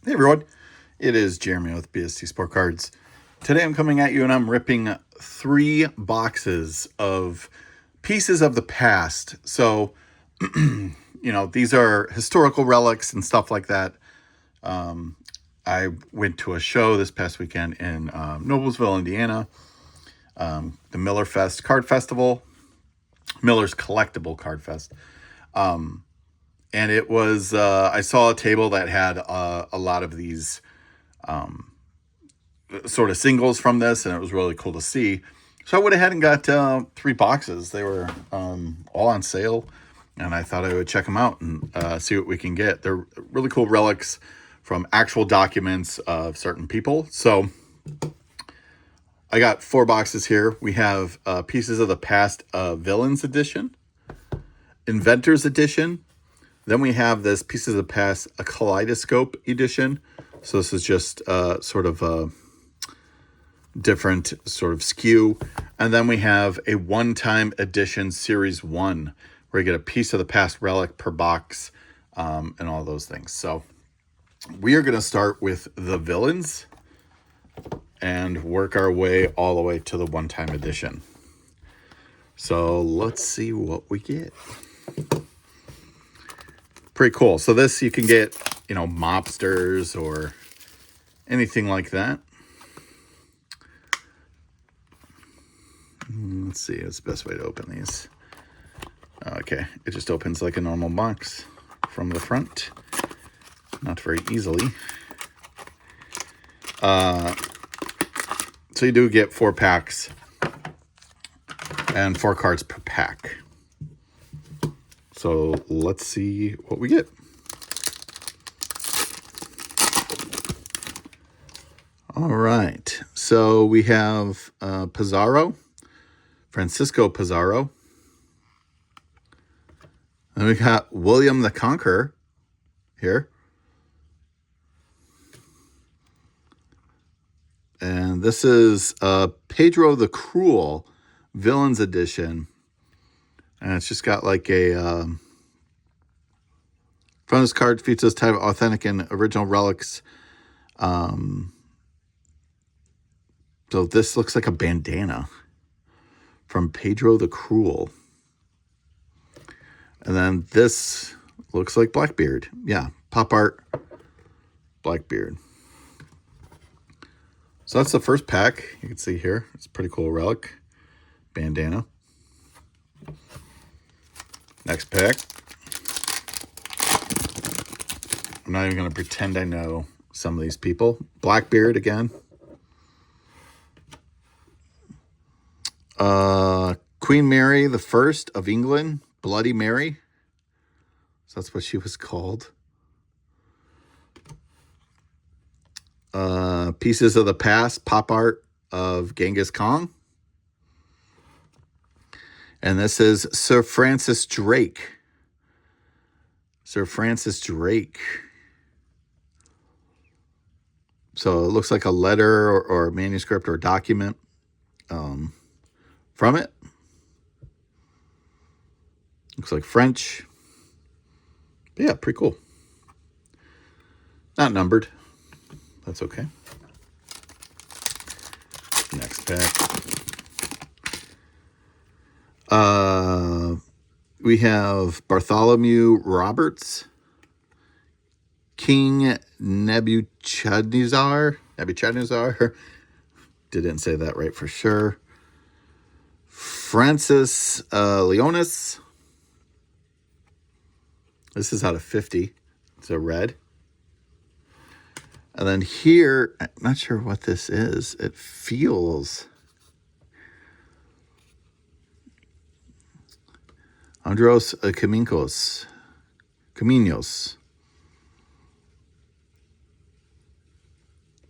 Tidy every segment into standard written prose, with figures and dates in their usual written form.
Hey everyone, it is Jeremy with BST Sport Cards. Today I'm coming at you and I'm ripping 3 boxes of pieces of the past. So, these are historical relics and stuff like that. I went to a show this past weekend in Noblesville, Indiana, the Miller Fest Card Festival, Miller's Collectible Card Fest. And it was, I saw a table that had a lot of these sort of singles from this, and it was really cool to see. So I went ahead and got 3 boxes. They were all on sale, and I thought I would check them out and see what we can get. They're really cool relics from actual documents of certain people. So I got 4 boxes here. We have Pieces of the Past Villains Edition, Inventors Edition. Then we have this Pieces of the Past a Kaleidoscope Edition. So this is just sort of a different sort of skew. And then we have a one-time edition Series 1, where you get a piece of the past relic per box and all those things. So we are going to start with the villains and work our way all the way to the one-time edition. So let's see what we get. Pretty cool. So this you can get, mobsters or anything like that. Let's see, it's the best way to open these. Okay, it just opens like a normal box from the front. Not very easily. So you do get 4 packs and 4 cards per pack. So let's see what we get. All right, so we have Pizarro, Francisco Pizarro. Then we got William the Conqueror here. And this is Pedro the Cruel Villains Edition. And it's just got like a... front of this card features type of authentic and original relics. So this looks like a bandana from Pedro the Cruel. And then this looks like Blackbeard. Yeah, pop art, Blackbeard. So that's the first pack. You can see here. It's a pretty cool relic. Bandana. Next pack. I'm not even going to pretend I know some of these people. Blackbeard again. Queen Mary the First of England. Bloody Mary. So that's what she was called. Pieces of the Past, pop art of Genghis Khan. And this is Sir Francis Drake. Sir Francis Drake. So it looks like a letter or a manuscript or a document from it. Looks like French. But yeah, pretty cool. Not numbered. That's okay. Next pack. We have Bartholomew Roberts, King Nebuchadnezzar. Didn't say that right for sure. Francis Leonis. This is out of 50. It's a red. And then here, I'm not sure what this is. It feels... Andros Caminos.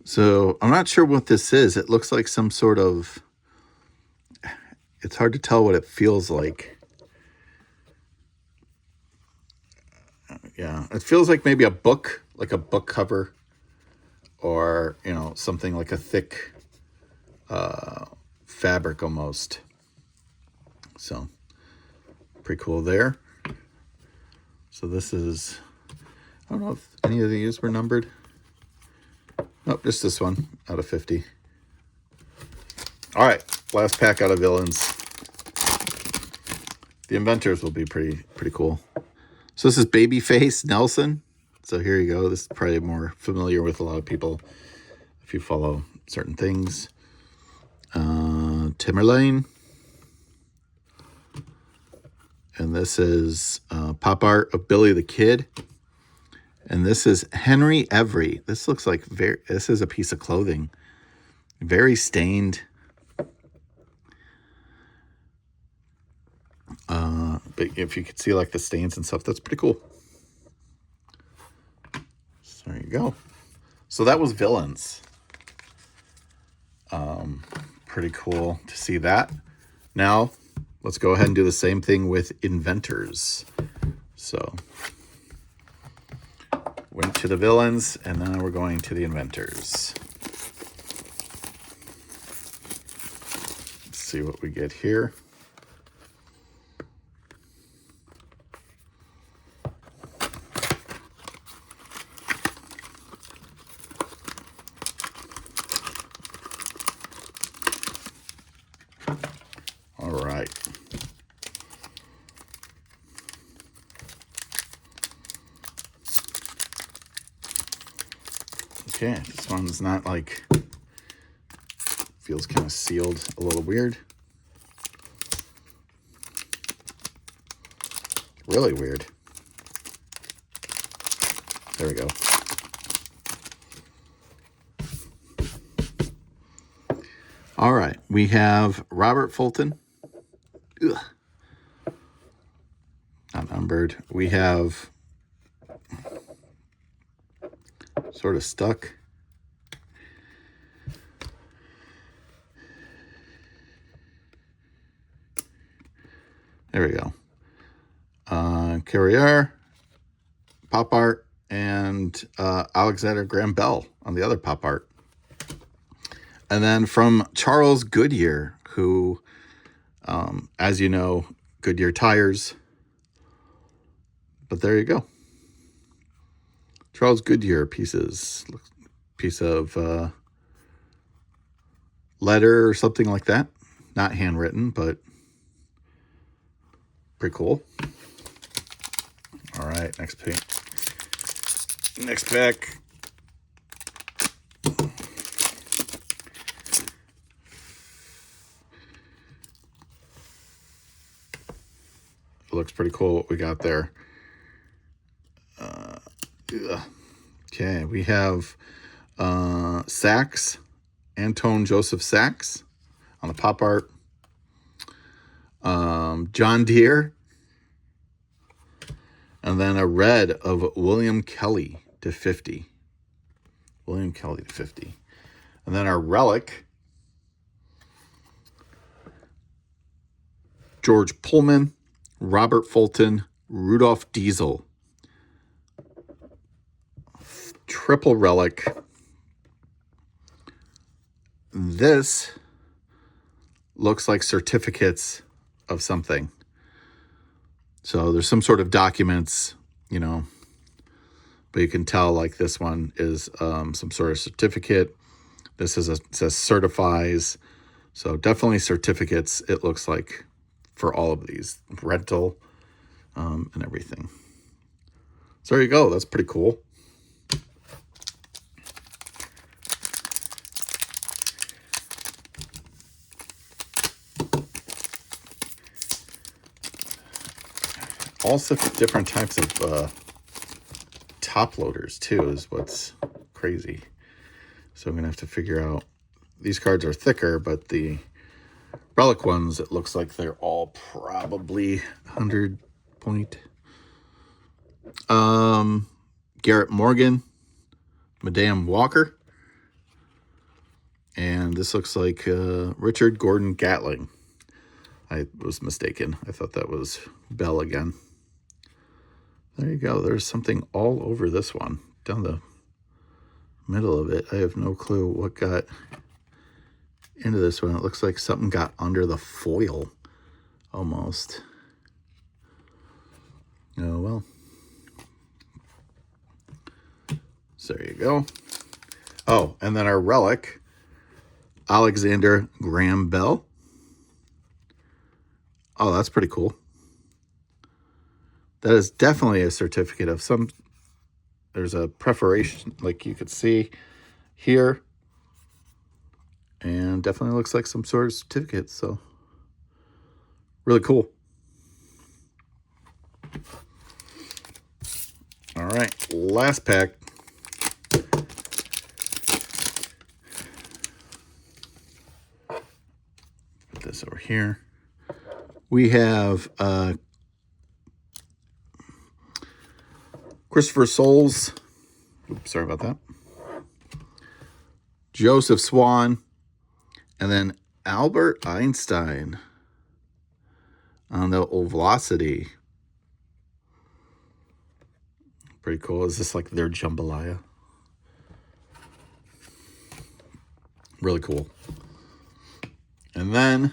So I'm not sure what this is. It looks like some sort of... It's hard to tell what it feels like. Yeah, it feels like maybe a book, like a book cover. Or, something like a thick fabric almost. So, pretty cool there. So this is, I don't know if any of these were numbered. Oh, just this one out of 50. All right, last pack out of villains. The inventors will be pretty cool. So this is Babyface Nelson. So here you go. This is probably more familiar with a lot of people if you follow certain things. Timberlane. And this is pop art of Billy the Kid. And this is Henry Every. This looks like this is a piece of clothing. Very stained. But if you could see like the stains and stuff, that's pretty cool. So there you go. So that was villains. Pretty cool to see that. Now let's go ahead and do the same thing with inventors. So went to the villains, and then we're going to the inventors. Let's see what we get here. All right. Okay, this one's not like, feels kind of sealed, a little weird. Really weird. There we go. All right, we have Robert Fulton. Ugh. Not numbered. We have sort of stuck. There we go. Carrier, pop art, and Alexander Graham Bell on the other pop art. And then from Charles Goodyear, who, as you know, Goodyear tires. But there you go. Charles Goodyear piece of letter or something like that. Not handwritten, but pretty cool. All right, next pack. Next pack. It looks pretty cool what we got there. Okay, we have Sachs, Anton Joseph Sachs on the pop art. John Deere. And then a red of William Kelly to 50. William Kelly to 50. And then our relic, George Pullman, Robert Fulton, Rudolph Diesel. Triple relic. This looks like certificates of something. So there's some sort of documents, you know, but you can tell like this one is some sort of certificate. This is says certifies. So definitely certificates, it looks like, for all of these. Rental and everything. So there you go. That's pretty cool. Also different types of top loaders too is what's crazy. So I'm gonna have to figure out, these cards are thicker, but the relic ones, it looks like they're all probably 100 point. Garrett Morgan, Madame Walker, and this looks like Richard Gordon Gatling. I was mistaken. I thought that was Bell again. There you go. There's something all over this one, down the middle of it. I have no clue what got into this one. It looks like something got under the foil almost. Oh, well. So there you go. Oh, and then our relic, Alexander Graham Bell. Oh, that's pretty cool. That is definitely a certificate of some. There's a perforation, like you could see here. And definitely looks like some sort of certificate. So, really cool. All right, last pack. Put this over here. We have Christopher Soules. Oops, sorry about that. Joseph Swan. And then Albert Einstein on the Ovelocity. Pretty cool. Is this like their jambalaya? Really cool. And then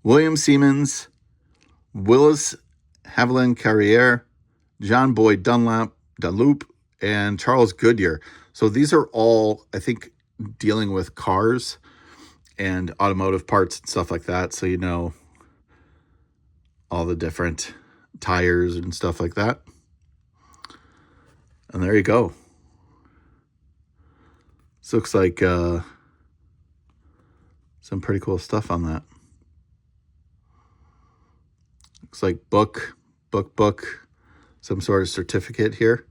William Siemens, Willis Haviland Carrier, John Boyd Dunlop, and Charles Goodyear. So these are all, I think, dealing with cars and automotive parts and stuff like that. So you know all the different tires and stuff like that. And there you go. This looks like some pretty cool stuff on that. Looks like book, some sort of certificate here.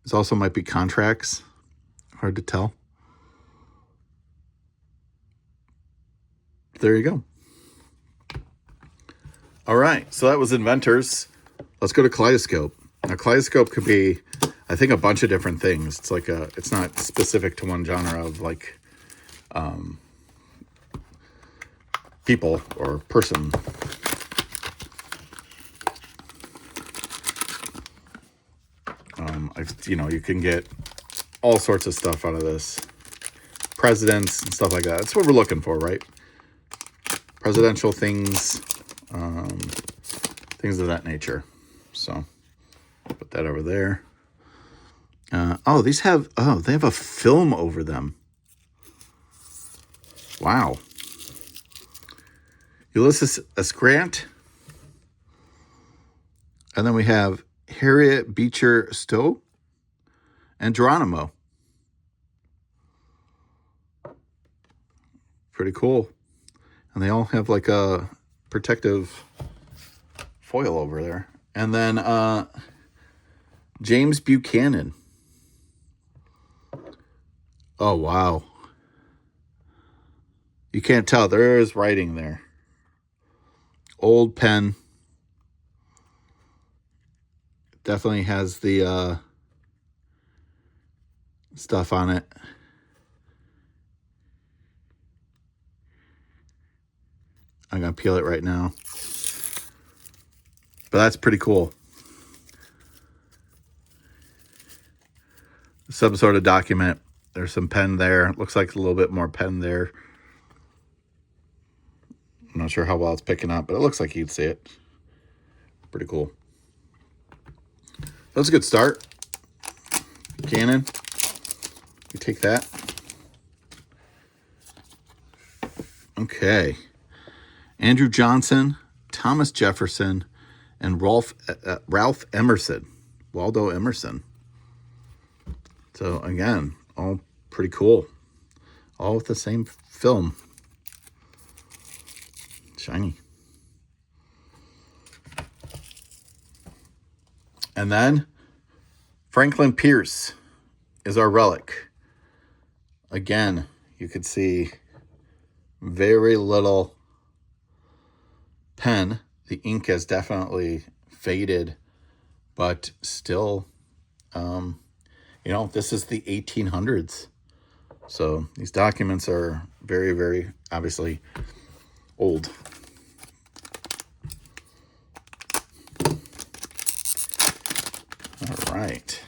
This also might be contracts. Hard to tell. There you go. All right, so that was Inventors. Let's go to Kaleidoscope. Now, Kaleidoscope could be, I think, a bunch of different things. It's like it's not specific to one genre of like people or person. You can get all sorts of stuff out of this. Presidents and stuff like that. That's what we're looking for, right? Presidential things, things of that nature. So put that over there. They have a film over them. Wow. Ulysses S. Grant. And then we have Harriet Beecher Stowe and Geronimo. Pretty cool. And they all have like a protective foil over there. And then James Buchanan. Oh, wow. You can't tell. There is writing there. Old pen. Definitely has the stuff on it. I'm going to peel it right now. But that's pretty cool. Some sort of document. There's some pen there. Looks like a little bit more pen there. I'm not sure how well it's picking up, but it looks like you'd see it. Pretty cool. That was a good start. Canon. You take that. Okay. Andrew Johnson, Thomas Jefferson, and Ralph Emerson. Waldo Emerson. So again, all pretty cool. All with the same film. Shiny. And then Franklin Pierce is our relic. Again, you could see very little pen. The ink has definitely faded, but still, this is the 1800s. So these documents are very, very obviously old. All right.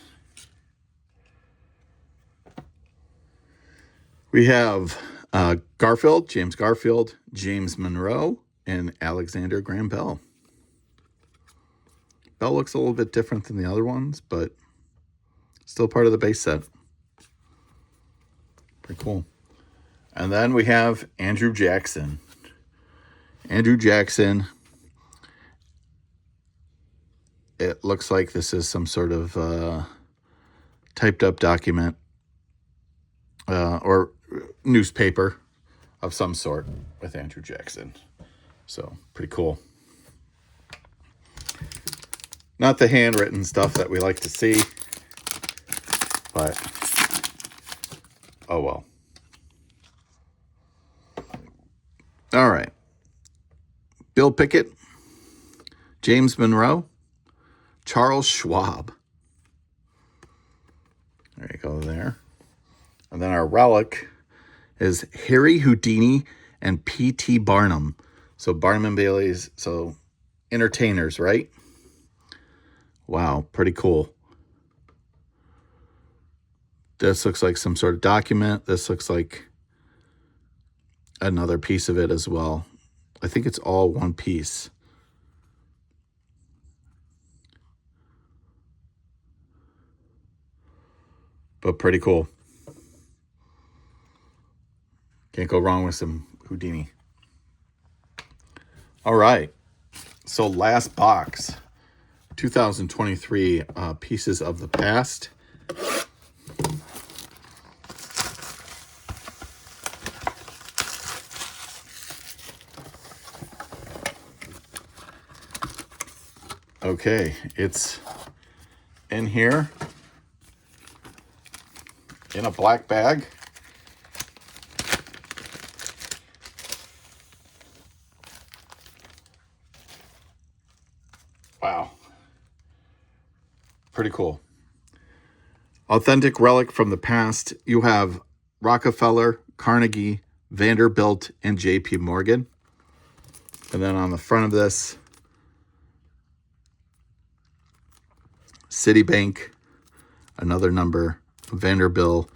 We have James Garfield, James Monroe, and Alexander Graham Bell. Bell looks a little bit different than the other ones, but Still part of the base set. Pretty cool. And then we have Andrew Jackson. Andrew Jackson. It looks like this is some sort of typed up document or newspaper of some sort with Andrew Jackson. So pretty cool. Not the handwritten stuff that we like to see, but oh well. All right. Bill Pickett, James Monroe, Charles Schwab. There you go there. And then our relic is Harry Houdini and P.T. Barnum. So Barnum and Bailey's, so entertainers, right? Wow, pretty cool. This looks like some sort of document. This looks like another piece of it as well. I think it's all one piece. But pretty cool. Can't go wrong with some Houdini. All right. So last box. 2023 Pieces of the Past. Okay, it's in here in a black bag. Wow. Pretty cool. Authentic relic from the past. You have Rockefeller, Carnegie, Vanderbilt, and J.P. Morgan. And then on the front of this, Citibank, another number, Vanderbilt.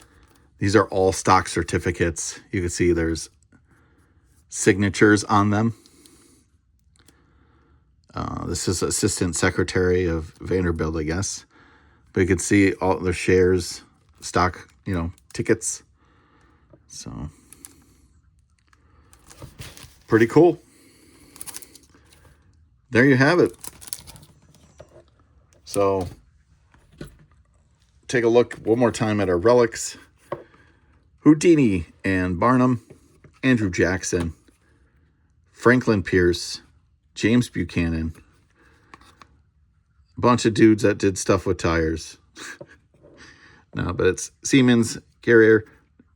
These are all stock certificates. You can see there's signatures on them. This is Assistant Secretary of Vanderbilt, I guess. But you can see all the shares, stock, tickets. So, pretty cool. There you have it. So, take a look one more time at our relics. Houdini and Barnum, Andrew Jackson, Franklin Pierce, James Buchanan, a bunch of dudes that did stuff with tires. No, but it's Siemens, Carrier,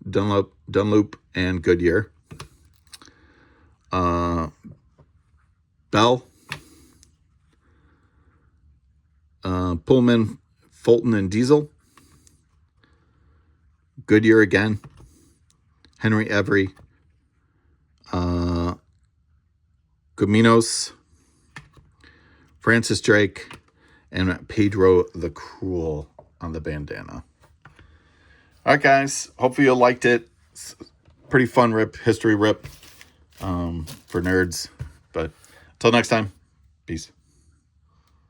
Dunlop, and Goodyear. Bell, Pullman, Fulton, and Diesel. Goodyear again. Henry Every. Guminos. Francis Drake. And Pedro the Cruel on the bandana. All right, guys. Hopefully you liked it. It's pretty fun rip, history rip for nerds. But until next time, peace.